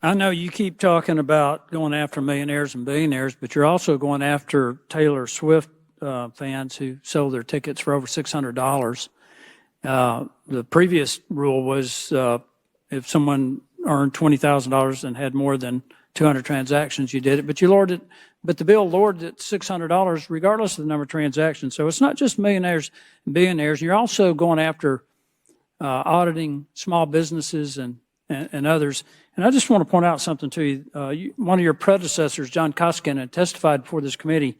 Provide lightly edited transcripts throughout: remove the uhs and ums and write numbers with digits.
I know you keep talking about going after millionaires and billionaires, but you're also going after Taylor Swift fans who sold their tickets for over $600. The previous rule was if someone earned $20,000 and had more than 200 transactions, you did it, but you lowered it. But the bill lowered it to $600 regardless of the number of transactions. So it's not just millionaires and billionaires. You're also going after auditing small businesses and others. And I just want to point out something to you. One of your predecessors, John Koskin, had testified before this committee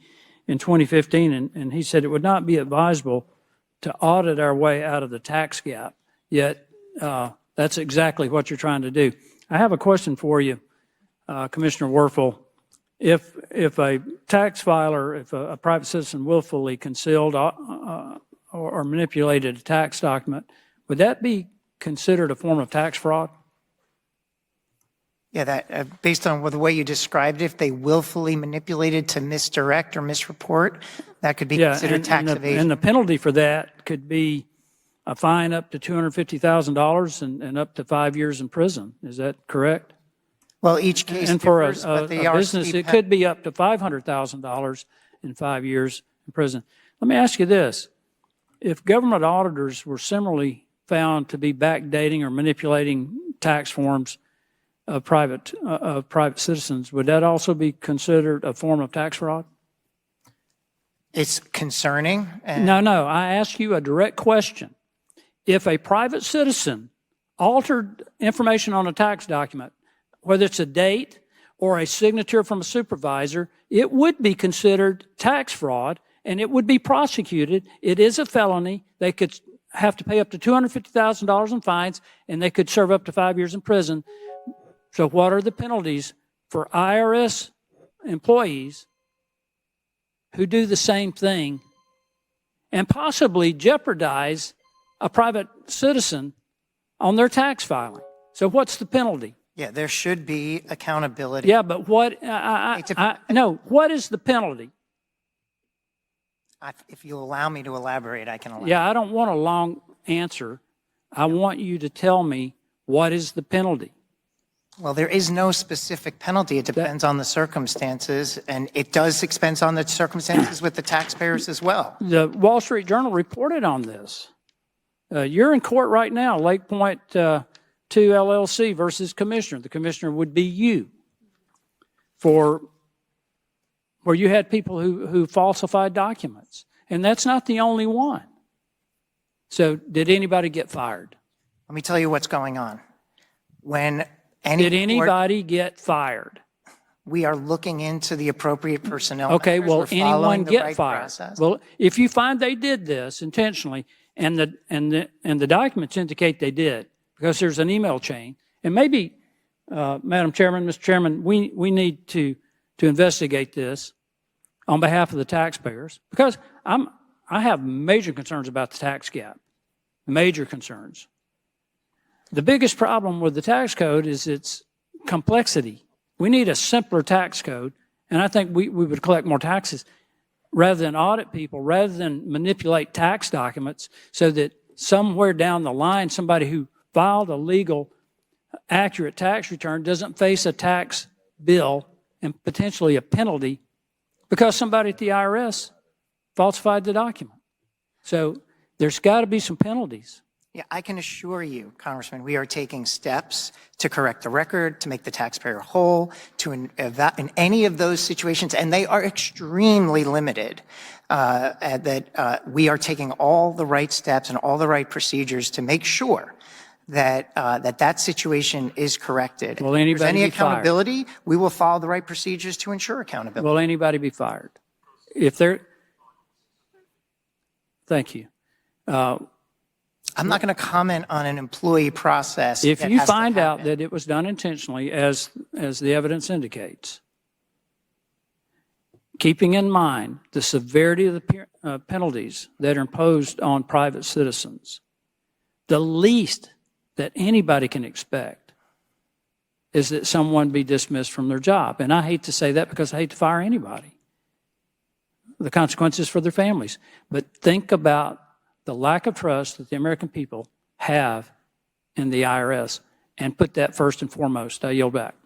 in 2015, and he said it would not be advisable to audit our way out of the tax gap. Yet that's exactly what you're trying to do. I have a question for you, Commissioner Werfel. If a tax filer, if a private citizen willfully concealed or manipulated a tax document, would that be considered a form of tax fraud? Yeah, that based on the way you described it, if they willfully manipulated to misdirect or misreport, that could be considered tax evasion. And the penalty for that could be a fine up to $250,000 and up to 5 years in prison. Is that correct? Well, each case and for differs, but a business, it could be up to $500,000 and 5 years in prison. Let me ask you this. If government auditors were similarly found to be backdating or manipulating tax forms of private citizens, would that also be considered a form of tax fraud? It's concerning. No, I ask you a direct question. If a private citizen altered information on a tax document, whether it's a date or a signature from a supervisor, it would be considered tax fraud and it would be prosecuted. It is a felony. They could have to pay up to $250,000 in fines and they could serve up to 5 years in prison. So what are the penalties for IRS employees who do the same thing and possibly jeopardize a private citizen on their tax filing? So what's the penalty? Yeah, there should be accountability. Yeah, but what, no, what is the penalty? If you allow me to elaborate, I can elaborate. Yeah, I don't want a long answer. I want you to tell me what is the penalty. Well, there is no specific penalty. It depends on the circumstances, and it does depend on the circumstances with the taxpayers as well. The Wall Street Journal reported on this. You're in court right now, Lake Point 2 LLC versus commissioner. The commissioner would be you for where you had people who falsified documents. And that's not the only one. So did anybody get fired? Let me tell you what's going on. Did anybody get fired? We are looking into the appropriate personnel. Okay, matters. well, anyone get fired? Process. Well, if you find they did this intentionally, and the documents indicate they did, because there's an email chain, and maybe, Madam Chairman, Mr. Chairman, we need to investigate this on behalf of the taxpayers, because I have major concerns about the tax gap, major concerns. The biggest problem with the tax code is its complexity. We need a simpler tax code, and I think we would collect more taxes rather than audit people, rather than manipulate tax documents so that somewhere down the line, somebody who filed a legal, accurate tax return doesn't face a tax bill and potentially a penalty because somebody at the IRS falsified the document. So there's got to be some penalties. Yeah, I can assure you, Congressman, we are taking steps to correct the record, to make the taxpayer whole, in any of those situations, and they are extremely limited, we are taking all the right steps and all the right procedures to make sure that that situation is corrected. Will anybody if there's any be accountability, fired? We will follow the right procedures to ensure accountability. Will anybody be fired? If they're, thank you. I'm not going to comment on an employee process. If you find out that it was done intentionally, as the evidence indicates, keeping in mind the severity of the penalties that are imposed on private citizens, the least that anybody can expect is that someone be dismissed from their job. And I hate to say that because I hate to fire anybody. The consequences for their families. But think about the lack of trust that the American people have in the IRS and put that first and foremost. I yield back.